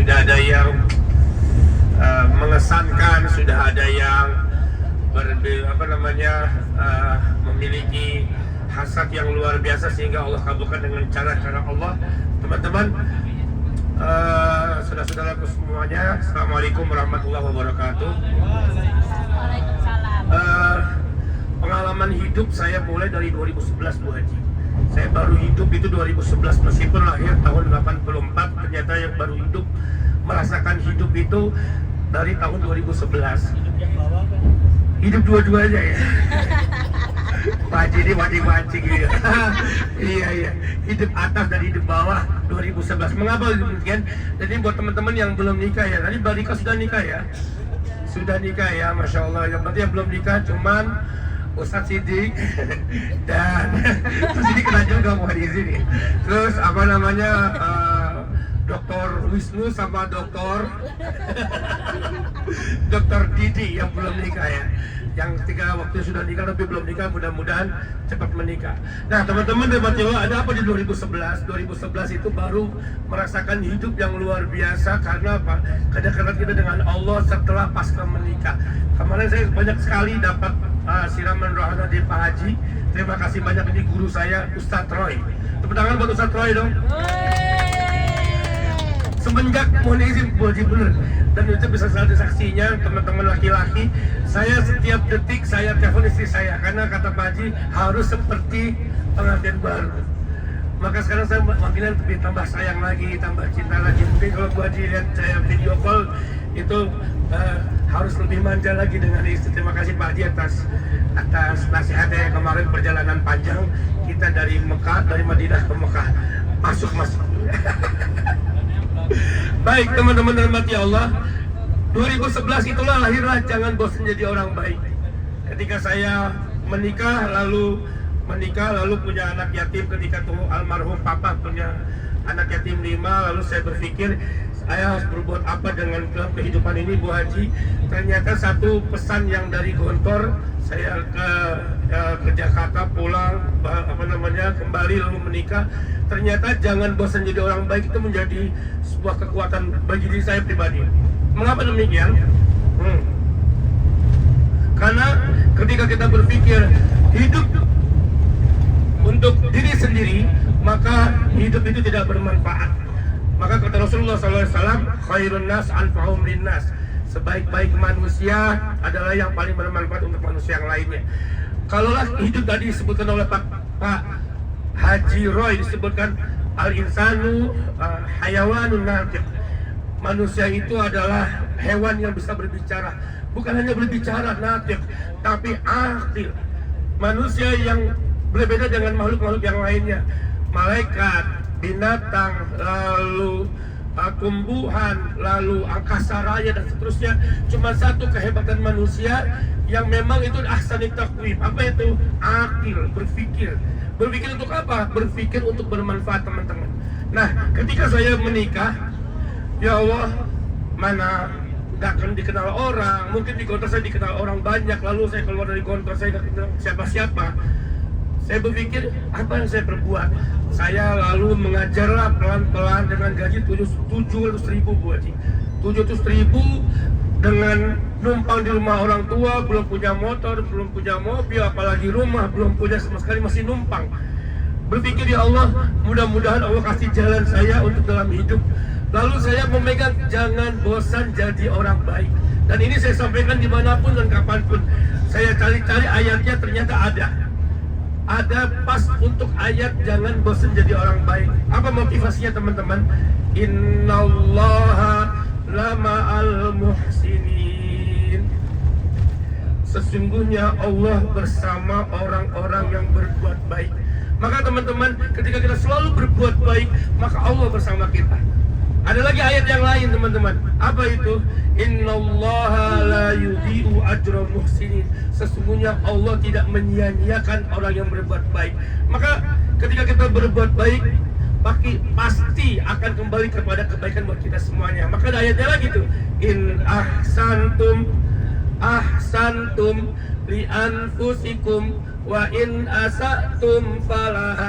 sudah ada yang mengesankan, sudah ada yang memiliki hasrat yang luar biasa sehingga Allah kabulkan dengan cara-cara Allah. Teman-teman, saudara-saudaraku semuanya, Assalamualaikum warahmatullahi wabarakatuh. Pengalaman hidup saya mulai dari 2011, Bu Haji. Saya baru hidup itu 2011, meskipun lahir tahun 84, ternyata yang baru hidup, merasakan hidup itu dari tahun 2011. Hidup dua-duanya ya. Pak Haji ini mancing-mancing gitu. Iya. Hidup atas dan hidup bawah 2011. Mengapa demikian? Jadi buat teman-teman yang belum nikah ya, tadi Mbak Rika sudah nikah ya? Sudah nikah ya, Masya Allah. Yang berarti yang belum nikah cuman Ustadz Sidik dan Sidik kena juga mau di sini. Terus Dr. Wisnu sama Dr. Didi yang belum nikah ya. Yang tiga waktu sudah nikah tapi belum nikah, mudah-mudahan cepat menikah. Nah teman-teman, ada apa di 2011? 2011 itu baru merasakan hidup yang luar biasa. Karena apa? Kedekatan kita dengan Allah setelah pasca menikah. Kemarin saya banyak sekali dapat siraman rohani dari Pak Haji. Terima kasih banyak, ini guru saya Ustadz Roy. Tepuk tangan buat Ustadz Roy dong. Semenjak, mohon izin Bu Haji, bener, dan itu bisa selalu saksinya teman-teman laki-laki, saya setiap detik saya telepon istri saya, karena kata Pak Haji harus seperti pengantin baru. Maka sekarang saya makin lebih tambah sayang lagi, tambah cinta lagi. Mungkin kalau Bu Haji lihat saya video call itu harus lebih manja lagi dengan istri. Terima kasih Pak Haji atas nasihatnya yang kemarin, perjalanan panjang kita dari Madinah ke Mekah, masuk. Baik teman-teman rahmati Allah, 2011 itulah lahirlah Jangan Bosan Jadi Orang Baik. Ketika saya menikah lalu punya anak yatim, ketika tuh almarhum papa punya anak yatim 5, lalu saya berpikir saya harus berbuat apa dengan dalam kehidupan ini, Bu Haji. Ternyata satu pesan yang dari Gontor, saya ke Jakarta, pulang kembali lalu menikah. Ternyata jangan bosan jadi orang baik itu menjadi sebuah kekuatan bagi diri saya pribadi. Mengapa demikian? Karena ketika kita berpikir hidup untuk diri sendiri, maka hidup itu tidak bermanfaat. Maka kata Rasulullah SAW, khairun nas anfa'um linnas. Sebaik-baik manusia adalah yang paling bermanfaat untuk manusia yang lainnya. Kalaulah hidup tadi disebutkan oleh Pak Haji Roy, disebutkan al-insanu hayawanun natiq. Manusia itu adalah hewan yang bisa berbicara. Bukan hanya berbicara natiq, tapi akil. Manusia yang berbeda dengan makhluk-makhluk yang lainnya. Malaikat, binatang, lalu tumbuhan, lalu angkasa raya dan seterusnya. Cuma satu kehebatan manusia yang memang itu ahsanit taqwim. Apa itu? Akil, berpikir. Berpikir untuk apa? Berpikir untuk bermanfaat, teman-teman. Nah, ketika saya menikah, ya Allah, mana gak akan dikenal orang. Mungkin di Gontor saya dikenal orang banyak. Lalu saya keluar dari Gontor, saya gak kenal siapa-siapa. Saya berpikir, apa yang saya perbuat? Saya lalu mengajarlah pelan-pelan dengan gaji 700.000, Bu Haji. 700.000 dengan numpang di rumah orang tua, belum punya motor, belum punya mobil, apalagi rumah, belum punya sama sekali, masih numpang. Berpikir, ya Allah, mudah-mudahan Allah kasih jalan saya untuk dalam hidup. Lalu saya memegang jangan bosan jadi orang baik. Dan ini saya sampaikan dimanapun dan kapanpun. Saya cari-cari ayatnya, ternyata ada pas untuk ayat jangan bosan jadi orang baik. Apa motivasinya, teman-teman? Innallaha lama'al muhsinin. Sesungguhnya Allah bersama orang-orang yang berbuat baik. Maka teman-teman, ketika kita selalu berbuat baik, maka Allah bersama kita. Ada lagi ayat yang lain, teman-teman. Apa itu? Innallaha la yudhi'u ajra muhsinin. Sesungguhnya Allah tidak menyia-nyiakan orang yang berbuat baik. Maka ketika kita berbuat baik, pasti akan kembali kepada kebaikan buat kita semuanya. Maka ada ayatnya lagi tuh, in ahsantum li anfusikum wa in asatum falaha.